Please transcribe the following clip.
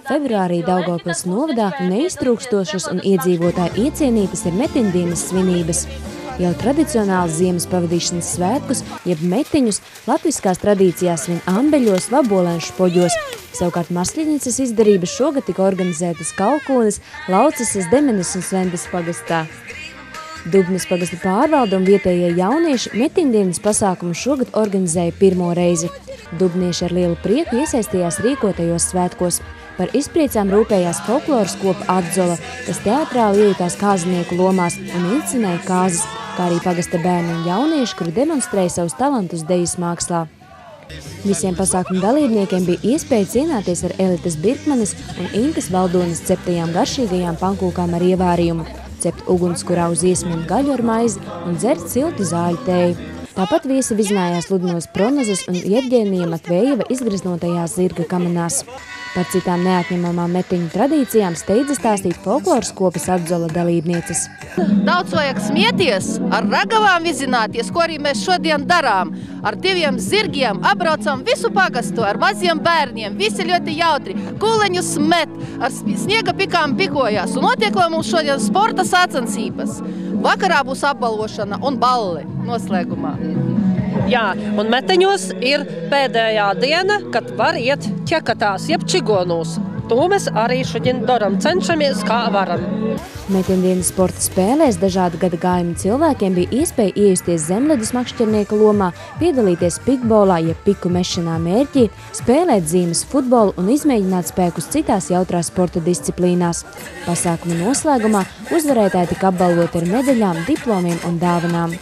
Februārī Daugavpils novadā neiztrūkstošas un iedzīvotāji iecienītas ir metiņdienas svinības. Jau tradicionāls ziemas pavadīšanas svētkus, jeb metiņus, latviskās tradīcijās svin ambeļos, vabolēnšu poģos. Savukārt Masļenicas izdarības šogad tika organizētas Kalkūnes, Laucesas, Demenes un Sventas pagastā. Dubnes pagasta pārvalde un vietējie jaunieši metiņdienas pasākumu šogad organizēja pirmo reizi. Dubnieši ar lielu prieku iesaistījās rīkotajos svētkos. Par izpriecām rūpējās folkloras kopa Atzola, kas teatrāli iejutās kāznieku lomās un inscenēja kāzas, kā arī pagasta bērni un jaunieši, kuri demonstrēja savus talantus dejas mākslā. Visiem pasākumu dalībniekiem bija iespēja cienāties ar Elites Birkmanes un Inkas Valdonas ceptajām garšīgajām pankūkām ar ievārījumu, cept ugunskurā uz iesmiem gaļu ar maizi un dzert siltu zāļu tēju. Tāpat viesi vizinājās Ludmilas Pronazes un Jevģēnija Matvējeva izgraznotajās zirga kamenās. Par citām neatņemamām metiņu tradīcijām steidza stāstīt folkloras kopas Atzola dalībnieces. Daudz vajag smieties, ar ragavām vizināties, ko arī mēs šodien darām. Ar 2 zirgiem apbraucam visu pagastu, ar maziem bērniem, visi ļoti jautri, kūleņus met, ar sniega pikām pikojās. Un notiek mums šodien sporta sacensības. Vakarā būs apbalvošana un balli noslēgumā. Jā, un metiņos ir pēdējā diena, kad var iet ķekatās, jeb čigonūs. To mēs arī šodien daram, cenšamies kā varam. Metiņdienas sporta spēlēs dažādu gadagājumu cilvēkiem bija iespēja iejusties zemledus makšķernieka lomā, piedalīties pikbolā, jeb piku mešanā mērķī, spēlēt zīmes futbolu un izmēģināt spēkus citās jautrās sporta disciplīnās. Pasākuma noslēgumā uzvarētāji tika apbalvoti ar medaļām, diplomiem un dāvanām.